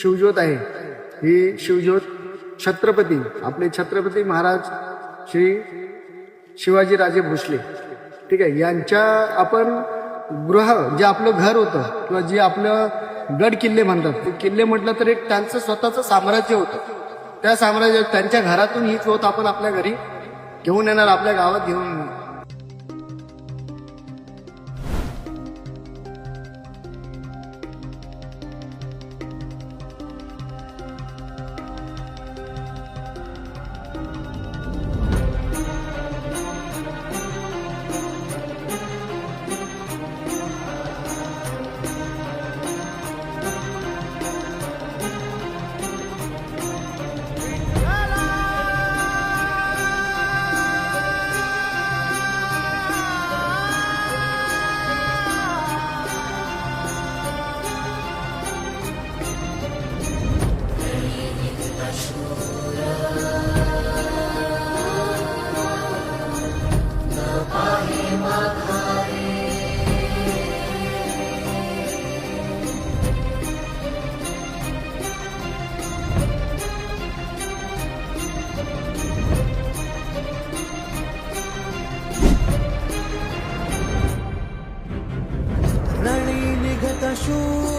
शिवज्योत आहे, ही शिवज्योत छत्रपती आपले छत्रपती महाराज श्री शिवाजीराजे भोसले, ठीक आहे, यांच्या आपण गृह जे आपलं घर होतं किंवा जे आपलं गड किल्ले म्हणतात, ते किल्ले म्हटलं तर एक त्यांचं स्वतःचं साम्राज्य होतं. त्या साम्राज्य त्यांच्या घरातून ही ज्योत आपण आपल्या घरी घेऊन येणार, आपल्या गावात घेऊन येणार. रणी निघत शूर